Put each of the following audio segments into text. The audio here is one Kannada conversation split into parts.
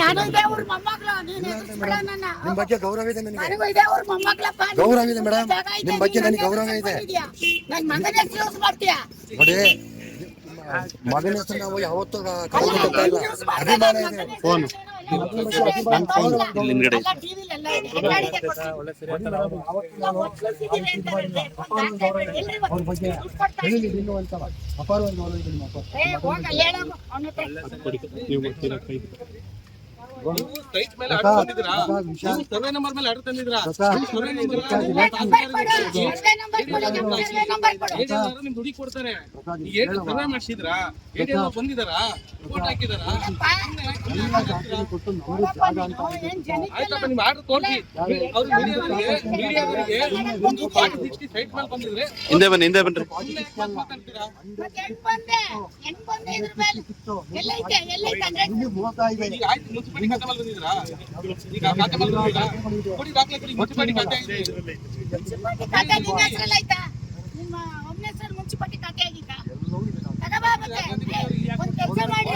ನಾನು ಇದೇ ಊರ್ ಮೊಮ್ಮಗಳು, ನೀನ್ ಎದುರಿಸ್ಬೇಡ ನನ್ನ. ನಿಮ್ ಬಗ್ಗೆ ಗೌರವ ಇದೆ ನನಗೆ, ನನಗೂ ಇದೇ ಊರ್ ಮೊಮ್ಮಗಳಪ್ಪ. ಗೌರವ ಇದೆ ಮೇಡಮ್, ನಿಮ್ ಬಗ್ಗೆ ನನಗೆ ಗೌರವ ಇದೆ. ನನ್ ಮಗನ ಹೆಸರು ಯೂಸ್ ಮಾಡ್ತೀಯ ನೋಡಿ, ಮಗನ ಹೆಸರು ನಾವು ಯಾವತ್ತೂ ಕಳ್ಕೊಳ್ತಾ ಇಲ್ಲ, ಅಭಿಮಾನ ಇದೆ. ಫೋನ್ ಅಪಾರವಾಗಿ ಗೌರವ ಇದೆ ನಿಮ್ಮ ಸರ್ವೆ ನಂಬರ್ ಮೇಲೆ ಆರ್ಡರ್ ತಂದಿದ್ರಾ? ನಿಮ್ ದುಡಿ ಕೊಡ್ತಾರೆ. ಸರ್ವೆ ಮಾಡಿಸಿದ್ರಾ? ಬಂದಿದಾರಾ? ರಿಪೋರ್ಟ್ ಹಾಕಿದಾರಾ? ಆಯ್ತಪ್ಪ, ನಿಮ್ ಆರ್ಡರ್ ತೋರಿಸಿ. ಅವ್ರು ಮೀಡಿಯಾದವರಿಗೆ ಒಂದು 60 ಸೈಟ್ ಮೇಲೆ ಬಂದಿದ್ರೆ ಹಿಂದೆ ಬನ್ನಿ, ಹಿಂದೆ ಬನ್ರಿ. ಈಗ ಆಯ್ತು, ಮುನ್ಸಿಪಾಲಿಟಿ ಖಾತೆ ಮೇಲೆ ಬಂದಿದ್ರಾ? ಈಗ ಖಾತೆ ಮೇಲೆ ಬಂದಿಲ್ಲ, ಕೊಡಿ ದಾಖಲೆ ಕೊಡಿ. ಮುನ್ಸಿಪಾಲಿಟಿ ಖಾತೆ ಆಗಿದೆ. ನಿಮ್ಮ ಒಮ್ಮೆ ಸರ್ ಮುನ್ಸಿಪಾಲಿಟಿ ಖಾತೆ ಆಗಿದ್ದ ತಗಬಾ. ಮತ್ತೆ ಒಂದ್ ಕೆಲಸ ಮಾಡಿ,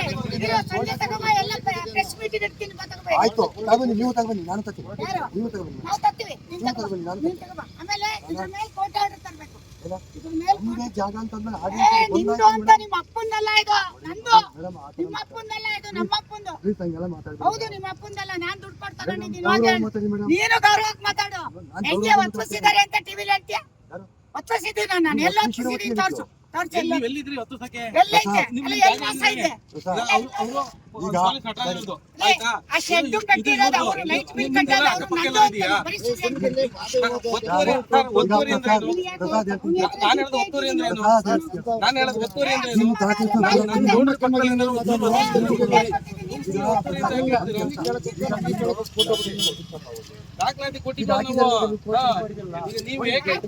ಸಂಜೆ ತಗಬಾ, ಎಲ್ಲ ಪ್ರೆಸ್ ಮೀಟ್ ಇಡ್ತೀನಿ. ಆಯ್ತು, ತಗೊಂಡು ನೀವು ತಗೊಂಡು ನಾನು ತರ್ತೀನಿ. ನೀವು ತಗೊಂಡು ನಾವು ತರ್ತೀವಿ, ನೀನ್ ತಗಬಾ. ಆಮೇಲೆ ಇದ್ರ ಮೇಲೆ ಕೋರ್ಟ್ ಆರ್ಡರ್ ತರ್ಬೇಕು. ಇದ್ರ ಮೇಲೆ ಜಾಗ ಅಂತಂದ್ರೆ ನಿಂದು ಅಂತ, ನಿಮ್ಮ ಅಪ್ಪಂದಲ್ಲ ಇದು, ನಂದು. ನಿಮ್ಮ ಅಪ್ಪಂದಲ್ಲ ಇದು, ನಮ್ಮ ಅಪ್ಪಂದು. ಹೌದು, ನಿಮ್ಮ ಅಪ್ಪಂದಲ್ಲ. ನಾನ್ ದುಡ್ಡು ಕೊಟ್ಟು ತಗೊಂಡಿದ್ದೀನಿ. ನೀನು ಗೌರವಕ್ಕೆ ಮಾತಾಡು. ಹೆಂಗೆ ಒತ್ತಿಸಿದ್ದಾರೆ ಅಂತ ಟಿವಿಲಿ ಹೇಳ್ತೀಯ? ಒತ್ತಿಸಿದ್ದೀನಿ ನಾನು, ಎಲ್ಲ ಒತ್ತಿಸಿದ್ದೀನಿ. ತೋರ್ಸು, ತೋರ್ಸು. ಎಲ್ಲಿದ್ರಿ? 10 ಸಕೆ ಎಲ್ಲೈತೆ? ಅಲ್ಲಿ ಎಲ್ಲ ಮಾಸ ಇದೆ. ಆ ಶೆಡ್ಡು ಕಟ್ಟಿರೋದು ಅವರು, ಲೈಟ್ ಬಿಲ್ ಕಟ್ಟೋದು ಅವರು. ನಂದು ಅಂತ ಬರೀ ಸುಳ್ಳು ದಾಖಲಾತಿ ಕೊಟ್ಟಿದ್ದೀವಿ ನೀವು.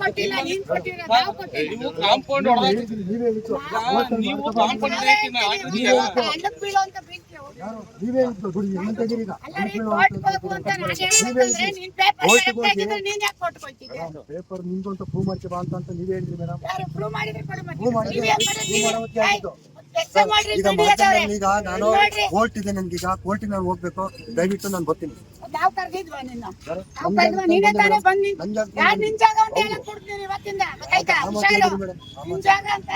ಕೊಟ್ಟಿಲ್ಲ, ನೀನ್ ಕೊಟ್ಟಿರೋ, ನಾವು ಕೊಟ್ಟಿಲ್ಲ. ನೀವು ಕಾಂಪೌಂಡ್ ನೀವು ಕಾಂಪೌಂಡ್ ಅನ್ನಕ್ಕೆ ಬೀಳೋ ಅಂತ ಬೀಳ್ತೀಯ. ನೀವೇ ದುಡ್ಡು ಏನಂತ ಇದೀರಿ ಈಗ? ಪೇಪರ್ ನಿಮ್ದು ಅಂತ ಪ್ರೂವ್ ಮಾಡ್ತೀವಿ ಅಂತ ನೀವೇ ಹೇಳಿದ್ರಿ ಮೇಡಮ್. ಈಗ ನಾನು ಕೋರ್ಟ್ ಇದೆ, ನನ್ಗೆ ಈಗ ಕೋರ್ಟಿಗೆ ನಾನು ಹೋಗ್ಬೇಕು. ದಯವಿಟ್ಟು ನಾನು ಬರ್ತೀನಿ. ನಾವು ಕರ್ದಿದ್ವಾ ನಿನ್ನ? ನೀನೇ ತಾನೇ ಬಂದು ನಿನ್ ಜಾಗ ಅಂತ ಹೇಳಕ್ ಕೊಡ್ತೀನಿ ಇವತ್ತಿಂದ. ಗೊತ್ತಾಯ್ತಾ? ನಿನ್ ಜಾಗ ಅಂತ